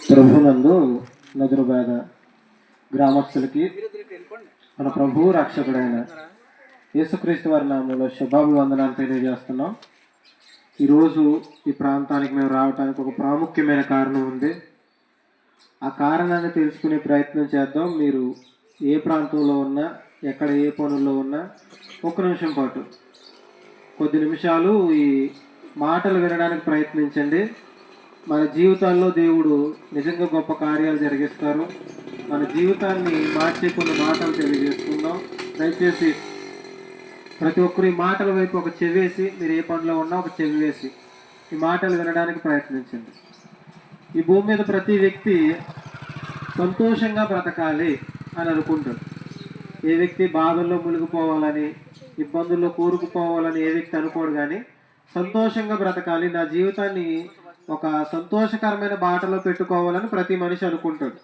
ప్రభునందు నదురుబాద గ్రామస్తులకి మన ప్రభు రక్షకుడైన యేసుక్రీస్తు వారి నామంలో శుభాభివందనాలు తెలియజేస్తున్నాం. ఈరోజు ఈ ప్రాంతానికి మేము రావడానికి ఒక ప్రాముఖ్యమైన కారణం ఉంది. ఆ కారణాన్ని తెలుసుకునే ప్రయత్నం చేద్దాం. మీరు ఏ ప్రాంతంలో ఉన్నా, ఎక్కడ ఏ పనుల్లో ఉన్నా ఒక నిమిషం పాటు కొద్ది నిమిషాలు ఈ మాటలు వినడానికి ప్రయత్నించండి. మన జీవితాల్లో దేవుడు నిజంగా గొప్ప కార్యాలు జరిగిస్తారు. మన జీవితాన్ని మార్చే కొన్ని మాటలు తెలియజేసుకుందాం. దయచేసి ప్రతి ఒక్కరు ఈ మాటల వైపు ఒక చెవేసి, మీరు ఏ పనిలో ఉన్నా ఒక చెవి వేసి ఈ మాటలు వినడానికి ప్రయత్నించండి. ఈ భూమి మీద ప్రతి వ్యక్తి సంతోషంగా బ్రతకాలి అని అనుకుంటాడు. ఏ వ్యక్తి బాధల్లో మునిగిపోవాలని, ఇబ్బందుల్లో కూరుకుపోవాలని ఏ వ్యక్తి అనుకోడు. కానీ సంతోషంగా బ్రతకాలి, నా జీవితాన్ని ఒక సంతోషకరమైన బాటలో పెట్టుకోవాలని ప్రతి మనిషి అనుకుంటాడు.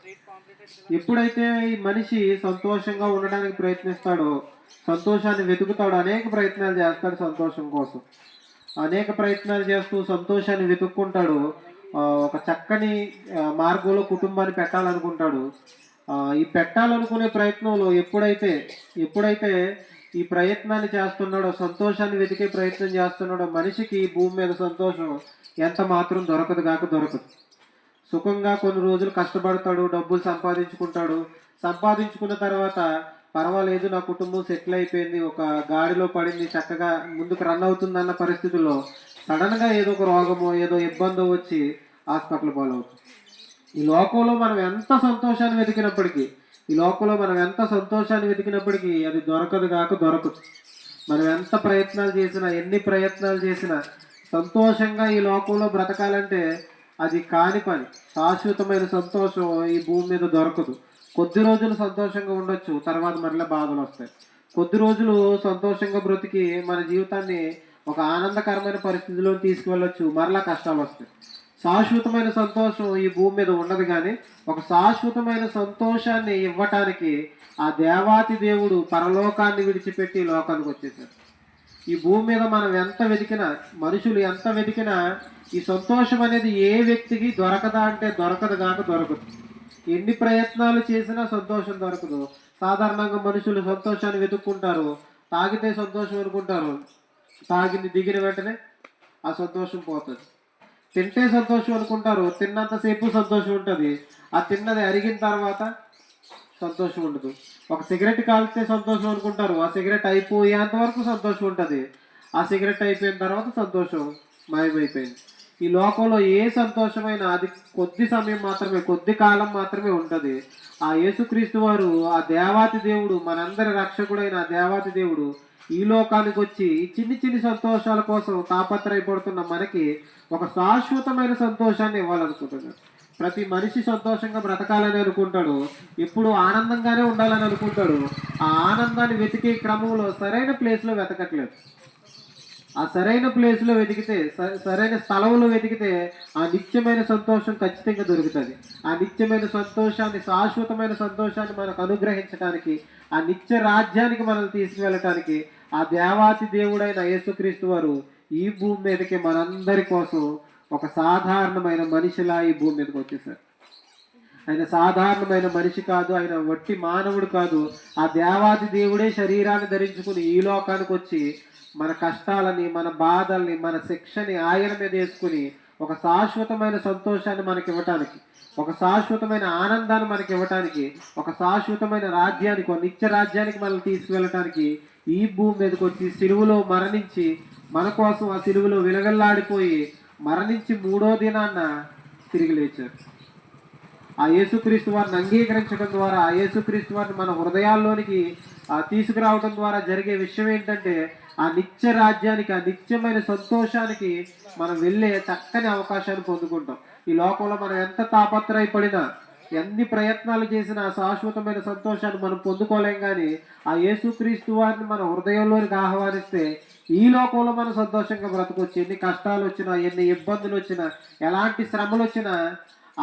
ఎప్పుడైతే ఈ మనిషి సంతోషంగా ఉండడానికి ప్రయత్నిస్తాడో, సంతోషాన్ని వెతుకుతాడు, అనేక ప్రయత్నాలు చేస్తాడు సంతోషం కోసం. అనేక ప్రయత్నాలు చేస్తూ సంతోషాన్ని వెతుక్కుంటాడు. ఒక చక్కని మార్గంలో కుటుంబాన్ని పెట్టాలనుకుంటాడు. ఈ పెట్టాలనుకునే ప్రయత్నంలో ఎప్పుడైతే ఈ ప్రయత్నాన్ని చేస్తున్నాడో, సంతోషాన్ని వెతికే ప్రయత్నం చేస్తున్నాడో, మనిషికి భూమి మీద సంతోషం ఎంత మాత్రం దొరకదు. సుఖంగా కొన్ని రోజులు కష్టపడతాడు, డబ్బులు సంపాదించుకుంటాడు. సంపాదించుకున్న తర్వాత పర్వాలేదు, నా కుటుంబం సెటిల్ అయిపోయింది, ఒక గాడిలో పడింది, చక్కగా ముందుకు రన్ అవుతుందన్న పరిస్థితుల్లో సడన్గా ఏదో ఒక రోగమో ఏదో ఇబ్బందో వచ్చి హాస్పిటల్ పాలవుతుంది. ఈ లోకంలో మనం ఎంత సంతోషాన్ని వెతికినప్పటికీ అది దొరకదు. మనం ఎంత ప్రయత్నాలు చేసినా, ఎన్ని ప్రయత్నాలు చేసినా సంతోషంగా ఈ లోకంలో బ్రతకాలంటే అది కాని పని. శాశ్వతమైన సంతోషం ఈ భూమి మీద దొరకదు. కొద్ది రోజులు సంతోషంగా ఉండొచ్చు, తర్వాత మరలా బాధలు వస్తాయి. కొద్ది రోజులు సంతోషంగా బ్రతికి మన జీవితాన్ని ఒక ఆనందకరమైన పరిస్థితిలో తీసుకువెళ్ళొచ్చు, మరలా కష్టాలు వస్తాయి. శాశ్వతమైన సంతోషం ఈ భూమి మీద ఉండదు. కానీ ఒక శాశ్వతమైన సంతోషాన్ని ఇవ్వటానికి ఆ దేవాతి దేవుడు పరలోకాన్ని విడిచిపెట్టి లోకానికి వచ్చేసాడు. ఈ భూమి మీద మనం ఎంత వెతికినా, మనుషులు ఎంత వెతికినా ఈ సంతోషం అనేది ఏ వ్యక్తికి దొరకదా అంటే దొరకదు. ఎన్ని ప్రయత్నాలు చేసినా సంతోషం దొరకదు. సాధారణంగా మనుషులు సంతోషాన్ని వెతుక్కుంటారు. తాగితే సంతోషం అనుకుంటారు, తాగింది దిగిన వెంటనే ఆ సంతోషం పోతుంది. తింటే సంతోషం అనుకుంటారు, తిన్నంతసేపు సంతోషం ఉంటుంది. ఆ తిన్నది అరిగిన తర్వాత సంతోషం ఉండదు. ఒక సిగరెట్ కాల్స్తే సంతోషం అనుకుంటారు, ఆ సిగరెట్ అయిపోయేంత వరకు సంతోషం ఉంటుంది. ఆ సిగరెట్ అయిపోయిన తర్వాత సంతోషం మాయమైపోయింది. ఈ లోకంలో ఏ సంతోషమైనా అది కొద్ది సమయం మాత్రమే, కొద్ది కాలం మాత్రమే ఉంటుంది. ఆ యేసుక్రీస్తు వారు, ఆ దేవాతి దేవుడు, మనందరి రక్షకుడైన ఆ దేవాతి దేవుడు ఈ లోకానికి వచ్చి ఈ చిన్ని సంతోషాల కోసం తాపత్రయపడుతున్న మనకి ఒక శాశ్వతమైన సంతోషాన్ని ఇవ్వాలనుకుంటున్నాడు. ప్రతి మనిషి సంతోషంగా బ్రతకాలని అనుకుంటాడు, ఎప్పుడు ఆనందంగానే ఉండాలని అనుకుంటాడు. ఆ ఆనందాన్ని వెతికే క్రమంలో సరైన ప్లేస్లో వెతకట్లేదు. ఆ సరైన ప్లేస్లో వెతికితే, సరైన స్థలంలో వెతికితే ఆ నిత్యమైన సంతోషం ఖచ్చితంగా దొరుకుతుంది. ఆ నిత్యమైన సంతోషాన్ని, శాశ్వతమైన సంతోషాన్ని మనకు అనుగ్రహించడానికి, ఆ నిత్య రాజ్యానికి మనల్ని తీసుకువెళ్ళటానికి ఆ దేవాతి దేవుడైన యేసుక్రీస్తు వారు ఈ భూమి మీదకి మనందరి కోసం ఒక సాధారణమైన మనిషిలా ఈ భూమి మీదకి వచ్చేసారు. ఆయన సాధారణమైన మనిషి కాదు, ఆయన వట్టి మానవుడు కాదు. ఆ దేవాది దేవుడే శరీరాన్ని ధరించుకుని ఈ లోకానికి వచ్చి మన కష్టాలని, మన బాధల్ని, మన శిక్షని ఆయన మీద వేసుకుని ఒక శాశ్వతమైన సంతోషాన్ని మనకి ఇవ్వటానికి, ఒక శాశ్వతమైన ఆనందాన్ని మనకి ఇవ్వటానికి, ఒక శాశ్వతమైన రాజ్యానికి, ఒక నిత్య రాజ్యానికి మనల్ని తీసుకువెళ్ళటానికి ఈ భూమి మీదకి వచ్చి సిలువలో మరణించి మన కోసం ఆ సిలువలో విలగల్లాడిపోయి మరణించి 3వ దినాన్న తిరిగి లేచారు. ఆ యేసుక్రీస్తు వారిని అంగీకరించడం ద్వారా, ఆ యేసుక్రీస్తు వారిని మన హృదయాల్లోనికి తీసుకురావడం ద్వారా జరిగే విషయం ఏంటంటే, ఆ నిత్య రాజ్యానికి, ఆ నిత్యమైన సంతోషానికి మనం వెళ్ళే చక్కని అవకాశాన్ని పొందుకుంటాం. ఈ లోకంలో మనం ఎంత తాపత్రయపడినా, ఎన్ని ప్రయత్నాలు చేసినా శాశ్వతమైన సంతోషాన్ని మనం పొందుకోలేం. కానీ ఆ యేసుక్రీస్తు వారిని మన హృదయంలోనికి ఆహ్వానిస్తే ఈ లోకంలో మనం సంతోషంగా బ్రతకొచ్చు. ఎన్ని కష్టాలు వచ్చినా, ఎన్ని ఇబ్బందులు వచ్చినా, ఎలాంటి శ్రమలు వచ్చినా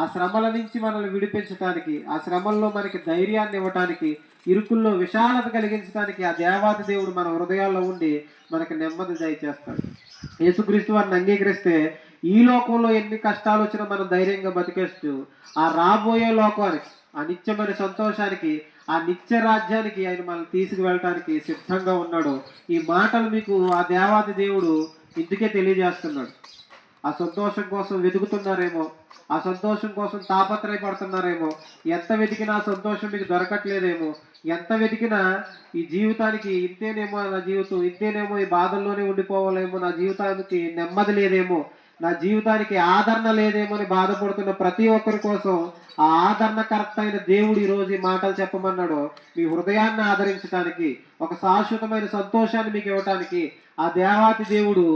ఆ శ్రమల నుంచి మనల్ని విడిపించడానికి, ఆ శ్రమల్లో మనకి ధైర్యాన్ని ఇవ్వటానికి, ఇరుకుల్లో విశాలత కలిగించడానికి ఆ దేవాది దేవుడు మన హృదయాల్లో ఉండి మనకి నెమ్మది దయచేస్తాడు. యేసుక్రీస్తు వారిని అంగీకరిస్తే ఈ లోకంలో ఎన్ని కష్టాలు వచ్చినా మనం ధైర్యంగా బతికేస్తూ ఆ రాబోయే లోకానికి, ఆ నిత్యమైన సంతోషానికి, ఆ నిత్య రాజ్యానికి ఆయన మనల్ని తీసుకువెళ్ళటానికి సిద్ధంగా ఉన్నాడు. ఈ మాటలు మీకు ఆ దేవాది దేవుడు ఇందుకే తెలియజేస్తున్నాడు. ఆ సంతోషం కోసం వెతుకుతున్నారేమో, ఆ సంతోషం కోసం తాపత్రయపడుతున్నారేమో, ఎంత వెతికినా ఆ సంతోషం మీకు దొరకట్లేదేమో, ఎంత వెతికినా ఈ జీవితానికి ఇంతేనేమో, నా జీవితం ఇంతేనేమో, ఈ బాధల్లోనే ఉండిపోవాలేమో, నా జీవితానికి నెమ్మది లేదేమో, నా జీవితానికి ఆదరణ లేదేమో అని బాధపడుతున్న ప్రతి ఒక్కరి కోసం ఆ ఆదరణకర్త అయిన దేవుడు ఈరోజు ఈ మాటలు చెప్పమన్నాడు. మీ హృదయాన్ని ఆదరించడానికి, ఒక శాశ్వతమైన సంతోషాన్ని మీకు ఇవ్వటానికి ఆ దేవాతి దేవుడు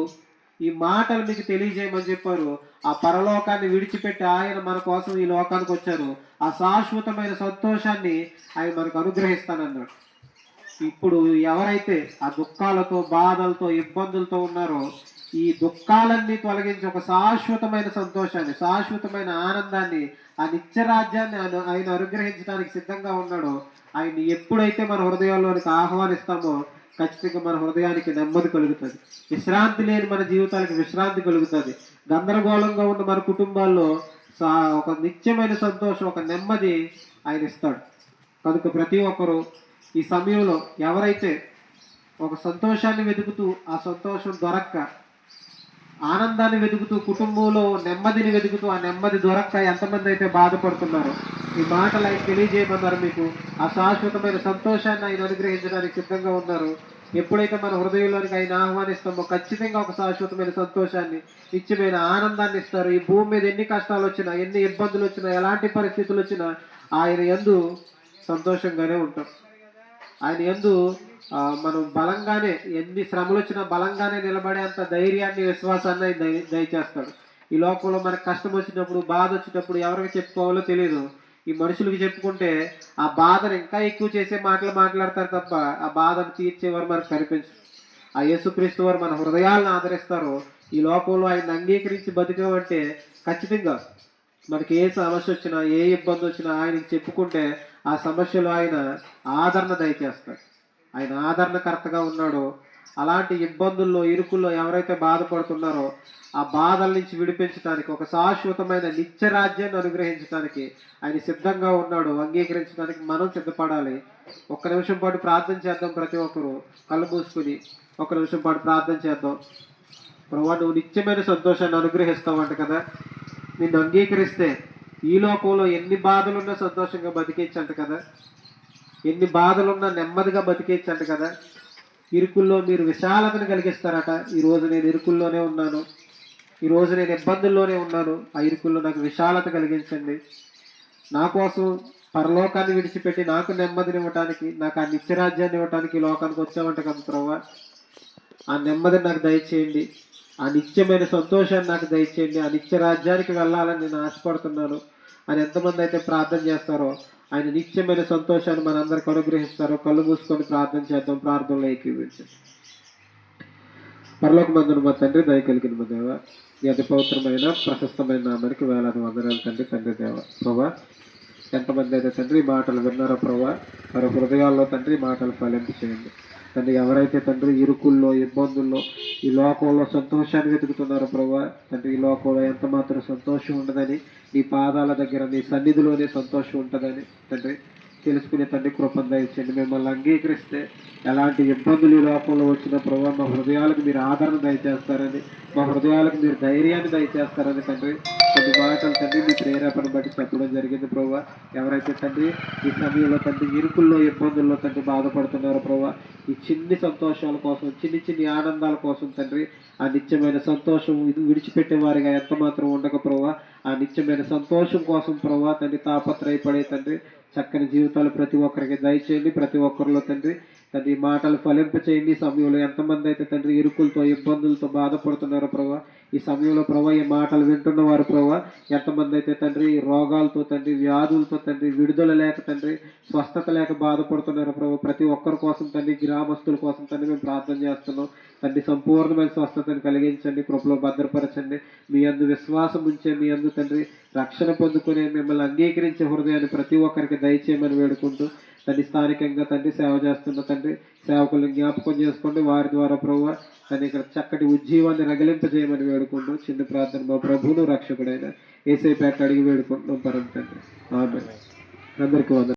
ఈ మాటలు మీకు తెలియజేయమని చెప్పారు. ఆ పరలోకాన్ని విడిచిపెట్టి ఆయన మన కోసం ఈ లోకానికి వచ్చారు. ఆ శాశ్వతమైన సంతోషాన్ని ఆయన మనకు అనుగ్రహిస్తానన్నాడు. ఇప్పుడు ఎవరైతే ఆ దుఃఖాలతో, బాధలతో, ఇబ్బందులతో ఉన్నారో ఈ దుఃఖాలన్నీ తొలగించి ఒక శాశ్వతమైన సంతోషాన్ని, శాశ్వతమైన ఆనందాన్ని, ఆ నిత్యరాజ్యాన్ని ఆయన అనుగ్రహించడానికి సిద్ధంగా ఉన్నాడో ఆయన్ని ఎప్పుడైతే మన హృదయాల్లోనికి ఆహ్వానిస్తామో ఖచ్చితంగా మన హృదయానికి నెమ్మది కలుగుతుంది. విశ్రాంతి లేని మన జీవితానికి విశ్రాంతి కలుగుతుంది. గందరగోళంగా ఉన్న మన కుటుంబాల్లో ఒక నిత్యమైన సంతోషం, ఒక నెమ్మది ఆయన ఇస్తాడు. కనుక ప్రతి ఒక్కరూ ఈ సమయంలో ఎవరైతే ఒక సంతోషాన్ని వెతుకుతూ ఆ సంతోషం దొరక్క, ఆనందాన్ని వెతుకుతూ, కుటుంబంలో నెమ్మదిని వెతుకుతూ ఆ నెమ్మది దొరక్క ఎంతమంది అయితే బాధపడుతున్నారో ఈ మాటలు ఆయన తెలియజేయమన్నారు. మీకు ఆ శాశ్వతమైన సంతోషాన్ని ఆయన అనుగ్రహించడానికి సిద్ధంగా ఉన్నారు. ఎప్పుడైతే మన హృదయంలోనికి ఆయన ఆహ్వానిస్తామో ఖచ్చితంగా ఒక శాశ్వతమైన సంతోషాన్ని, నిత్యమైన ఆనందాన్ని ఇస్తారు. ఈ భూమి మీద ఎన్ని కష్టాలు వచ్చినా, ఎన్ని ఇబ్బందులు వచ్చినా, ఎలాంటి పరిస్థితులు వచ్చినా ఆయన యందు సంతోషంగానే ఉంటాం. ఆయన యందు మనం బలంగానే, ఎన్ని శ్రమలు వచ్చినా బలంగానే నిలబడేంత ధైర్యాన్ని, విశ్వాసాన్ని ఆయన దయచేస్తాడు. ఈ లోకంలో మనకు కష్టం వచ్చినప్పుడు, బాధ వచ్చినప్పుడు ఎవరికి చెప్పుకోవాలో తెలియదు. ఈ మనుషులకి చెప్పుకుంటే ఆ బాధను ఇంకా ఎక్కువ చేసే మాటలు మాట్లాడతారు తప్ప ఆ బాధను తీర్చేవారు మనకు కనిపించరు. ఆ యేసుక్రీస్తు వారు మన హృదయాలను ఆదరిస్తారు. ఈ లోకంలో ఆయన అంగీకరించి బతికామంటే ఖచ్చితంగా మనకి ఏ సమస్య వచ్చినా, ఏ ఇబ్బంది వచ్చినా ఆయనకి చెప్పుకుంటే ఆ సమస్యలో ఆయన ఆదరణ దయచేస్తాడు. ఆయన ఆదరణకర్తగా ఉన్నాడు. అలాంటి ఇబ్బందుల్లో, ఇరుకుల్లో ఎవరైతే బాధపడుతున్నారో ఆ బాధల నుంచి విడిపించడానికి, ఒక శాశ్వతమైన నిత్య రాజ్యాన్ని అనుగ్రహించడానికి ఆయన సిద్ధంగా ఉన్నాడు. అంగీకరించడానికి మనం సిద్ధపడాలి. ఒక్క నిమిషం పాటు ప్రార్థన చేద్దాం. ప్రతి ఒక్కరు కళ్ళు మూసుకుని ఒక నిమిషం పాటు ప్రార్థన చేద్దాం. ప్రభువా, నువ్వు నిత్యమైన సంతోషాన్ని అనుగ్రహిస్తావంట కదా. నిన్ను అంగీకరిస్తే ఈ లోకంలో ఎన్ని బాధలున్నా సంతోషంగా బతికేచ్చంట కదా. ఎన్ని బాధలున్నా నెమ్మదిగా బతికేచ్చంట కదా. ఇరుకుల్లో మీరు విశాలతను కలిగిస్తారట. ఈరోజు నేను ఇరుకుల్లోనే ఉన్నాను, ఈరోజు నేను ఇబ్బందుల్లోనే ఉన్నాను, ఆ ఇరుకుల్లో నాకు విశాలత కలిగించండి. నా కోసం పరలోకాన్ని విడిచిపెట్టి నాకు నెమ్మదిని ఇవ్వటానికి, నాకు ఆ నిత్యరాజ్యాన్ని ఇవ్వటానికి లోకానికి వచ్చామంట కదా ప్రభువా. ఆ నెమ్మదిని నాకు దయచేయండి, ఆ నిత్యమైన సంతోషాన్ని నాకు దయచేయండి, ఆ నిత్య రాజ్యానికి వెళ్ళాలని నేను ఆశపడుతున్నాను అని ఎంతమంది అయితే ప్రార్థన చేస్తారో ఆయన నిత్యమైన సంతోషాన్ని మనందరికి అనుగ్రహిస్తారో కళ్ళు మూసుకొని ప్రార్థన చేద్దాం. ప్రార్థనలో ఏకీవించండి. పరలోకమందున మా తండ్రి, దయ కలిగిన మా దేవ, ఈ అతి పవిత్రమైన ప్రశస్తమైన నామానికి వేలాది వందనాలు తండ్రి. తండ్రి దేవ ప్రభా, ఎంతమంది అయితే తండ్రి మాటలు విన్నారో ప్రభా, వారి హృదయాల్లో తండ్రి మాటలు ఫలింపు చేయండి తండ్రి. ఎవరైతే తండ్రి ఇరుకుల్లో, ఇబ్బందుల్లో, ఈ లోకంలో సంతోషాన్ని వెతుకుతున్నారో ప్రభా తండ్రి, ఈ లోకంలో ఎంత మాత్రం సంతోషం ఉండదని, నీ పాదాల దగ్గర నీ సన్నిధిలోనే సంతోషం ఉంటుందని తండ్రి తెలుసుకునే తండ్రి కృపను దయచేయండి. మిమ్మల్ని అంగీకరిస్తే ఎలాంటి ఇబ్బందులు ఈ లోకంలో వచ్చిన ప్రభావ మా హృదయాలకు మీరు ఆదరణ దయచేస్తారని, మా హృదయాలకు మీరు ధైర్యాన్ని దయచేస్తారని తండ్రి కొన్ని మాటలు తండ్రి మీ ప్రేరేపణ బట్టి చెప్పడం జరిగింది ప్రభావ. ఎవరైతే తండ్రి ఈ సమయంలో తండ్రి ఇరుకుల్లో, ఇబ్బందుల్లో తండ్రి బాధపడుతున్నారో ప్రభావ, ఈ చిన్ని సంతోషాల కోసం, చిన్ని చిన్ని ఆనందాల కోసం తండ్రి ఆ నిత్యమైన సంతోషం విడిచిపెట్టే వారిగా ఎంత మాత్రం ఉండక ప్రభావ, ఆ నిత్యమైన సంతోషం కోసం ప్రభావ తండ్రి తాపత్రయపడే తండ్రి చక్కని జీవితాలు ప్రతి ఒక్కరికి దయచేయండి. ప్రతి ఒక్కరిలో తండ్రి తండ్రి మాటలు ఫలింప చేయండి. ఈ సమయంలో ఎంతమంది అయితే తండ్రి ఇరుకులతో, ఇబ్బందులతో బాధపడుతున్నారో ప్రభావ, ఈ సమయంలో ప్రభావ ఈ మాటలు వింటున్న వారు ప్రభావ ఎంతమంది అయితే తండ్రి రోగాలతో, తండ్రి వ్యాధులతో, తండ్రి విడుదల లేక, తండ్రి స్వస్థత లేక బాధపడుతున్నారు ప్రభావ, ప్రతి ఒక్కరి కోసం తండ్రి, గ్రామస్తుల కోసం తండ్రి మేము ప్రార్థన చేస్తున్నాం తండ్రి. సంపూర్ణమైన స్వస్థతను కలిగించండి, కృపలో భద్రపరచండి. మీ అందు విశ్వాసం ఉంచే, మీ అందు తండ్రి రక్షణ పొందుకునే, మిమ్మల్ని అంగీకరించే హృదయాన్ని ప్రతి ఒక్కరికి దయచేయమని వేడుకుంటూ తండ్రి స్థానికంగా తండ్రి సేవ చేస్తున్న తండ్రి సేవకులను జ్ఞాపకం చేసుకోండి. వారి ద్వారా ప్రభువా తండ్రి ఇక్కడ చక్కటి ఉజ్జీవాన్ని రగిలింపజేయమని వేడుకుంటూ చిన్న ప్రార్థన మా ప్రభువును రక్షకుడైన యేసయ్య పేరట అడిగి వేడుకుంటున్నాం పరమ తండ్రి. ఆమేన్. అందరికీ వందనాలు.